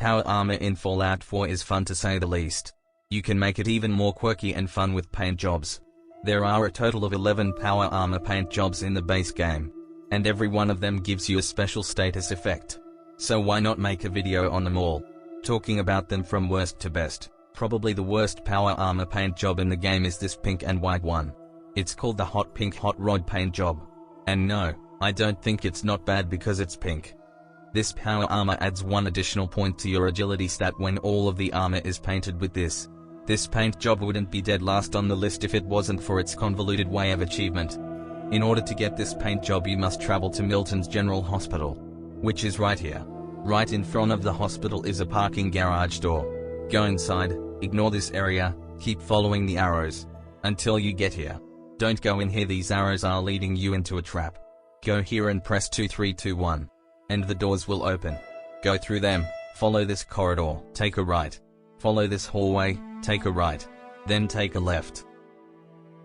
Power armor in Fallout 4 is fun to say the least. You can make it even more quirky and fun with paint jobs. There are a total of 11 power armor paint jobs in the base game, and every one of them gives you a special status effect. So why not make a video on them all, talking about them from worst to best. Probably the worst power armor paint job in the game is this pink and white one. It's called the Hot Pink Hot Rod paint job. And no, I don't think it's not bad because it's pink. This power armor adds 1 additional point to your agility stat when all of the armor is painted with this. This paint job wouldn't be dead last on the list if it wasn't for its convoluted way of achievement. In order to get this paint job you must travel to Milton's General Hospital, which is right here. Right in front of the hospital is a parking garage door. Go inside, ignore this area, keep following the arrows until you get here. Don't go in here, these arrows are leading you into a trap. Go here and press 2 3 2 1. And the doors will open. Go through them, follow this corridor, take a right. Follow this hallway, take a right. Then take a left.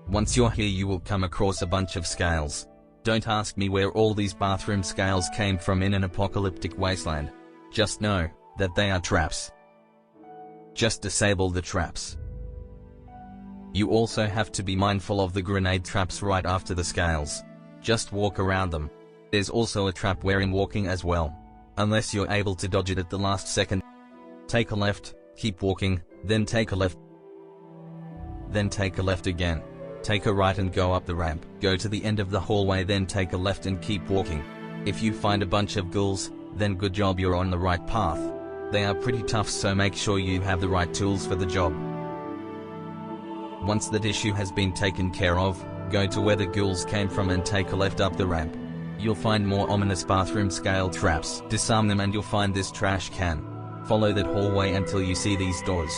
Once you're here you will come across a bunch of scales. Don't ask me where all these bathroom scales came from in an apocalyptic wasteland. Just know that they are traps. Just disable the traps. You also have to be mindful of the grenade traps right after the scales. Just walk around them. There's also a trap wherein walking as well, unless you're able to dodge it at the last second. Take a left, keep walking, then take a left. Then take a left again. Take a right and go up the ramp. Go to the end of the hallway, then take a left and keep walking. If you find a bunch of ghouls, then good job, you're on the right path. They are pretty tough, so make sure you have the right tools for the job. Once that issue has been taken care of, go to where the ghouls came from and take a left up the ramp. You'll find more ominous bathroom scale traps. Disarm them and you'll find this trash can. Follow that hallway until you see these doors.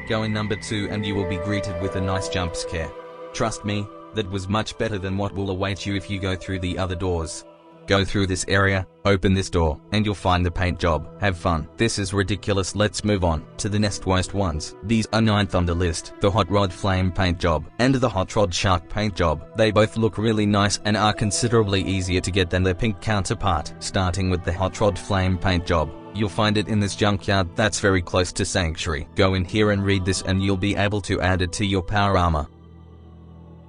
Go in number 2 and you will be greeted with a nice jump scare. Trust me, that was much better than what will await you if you go through the other doors. Go through this area, open this door, and you'll find the paint job. Have fun. This is ridiculous. Let's move on to the next worst ones. These are 9th on the list. The Hot Rod Flame paint job and the Hot Rod Shark paint job. They both look really nice and are considerably easier to get than their pink counterpart. Starting with the Hot Rod Flame paint job. You'll find it in this junkyard that's very close to Sanctuary. Go in here and read this and you'll be able to add it to your power armor.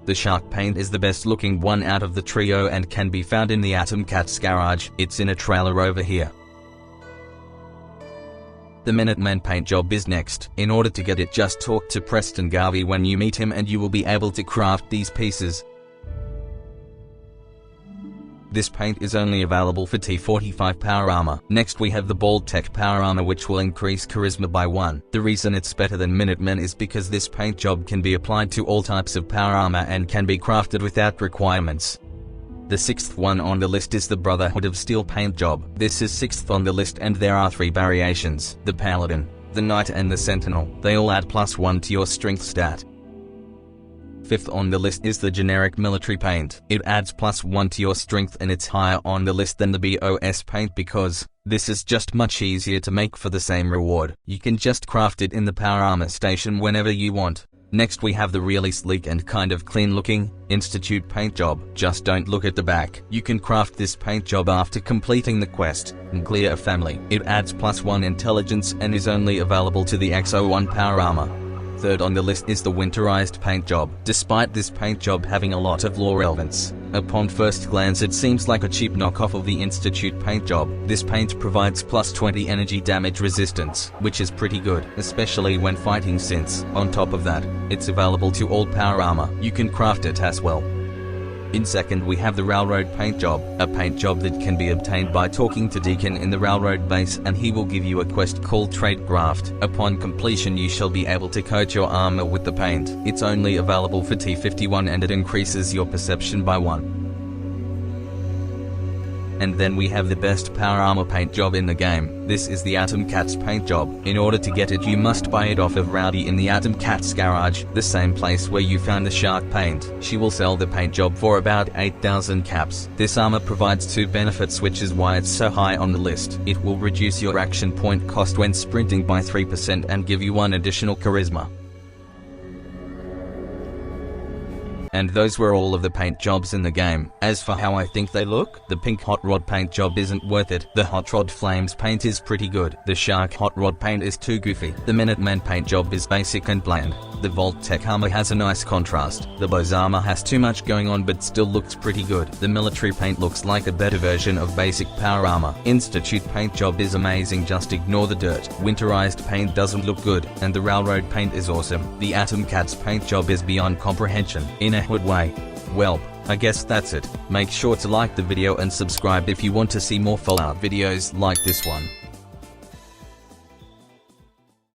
The shark paint is the best looking one out of the trio and can be found in the Atom Cat's garage. It's in a trailer over here. The Minuteman paint job is next. In order to get it, just talk to Preston Garvey when you meet him and you will be able to craft these pieces. This paint is only available for T45 power armor. Next we have the Baltec power armor, which will increase charisma by 1. The reason it's better than Minutemen is because this paint job can be applied to all types of power armor and can be crafted without requirements. The 6th one on the list is the Brotherhood of Steel paint job. This is 6th on the list and there are 3 variations: the Paladin, the Knight and the Sentinel. They all add +1 to your strength stat. 5th on the list is the generic military paint. It adds +1 to your strength and it's higher on the list than the BOS paint because this is just much easier to make for the same reward. You can just craft it in the power armor station whenever you want. Next we have the really sleek and kind of clean looking Institute paint job. Just don't look at the back. You can craft this paint job after completing the quest and clear a family. It adds +1 intelligence and is only available to the X01 power armor. 3rd on the list is the Winterized paint job. Despite this paint job having a lot of lore relevance, upon first glance it seems like a cheap knockoff of the Institute paint job. This paint provides +20 energy damage resistance, which is pretty good, especially when fighting, since, on top of that, it's available to all power armor. You can craft it as well. In 2nd we have the Railroad paint job, a paint job that can be obtained by talking to Deacon in the Railroad base and he will give you a quest called Trade Graft. Upon completion you shall be able to coat your armor with the paint. It's only available for T51 and it increases your perception by 1. And then we have the best power armor paint job in the game. This is the Atom Cat's paint job. In order to get it you must buy it off of Rowdy in the Atom Cat's garage, the same place where you found the shark paint. She will sell the paint job for about 8,000 caps. This armor provides 2 benefits, which is why it's so high on the list. It will reduce your action point cost when sprinting by 3% and give you 1 additional charisma. And those were all of the paint jobs in the game. As for how I think they look, the pink hot rod paint job isn't worth it. The hot rod flames paint is pretty good. The shark hot rod paint is too goofy. The Minuteman paint job is basic and bland. The Vault-Tec armor has a nice contrast. The Bose armor has too much going on but still looks pretty good. The military paint looks like a better version of basic power armor. Institute paint job is amazing, just ignore the dirt. Winterized paint doesn't look good, and the railroad paint is awesome. The Atom Cats paint job is beyond comprehension, in a good way. Well, I guess that's it. Make sure to like the video and subscribe if you want to see more Fallout videos like this one.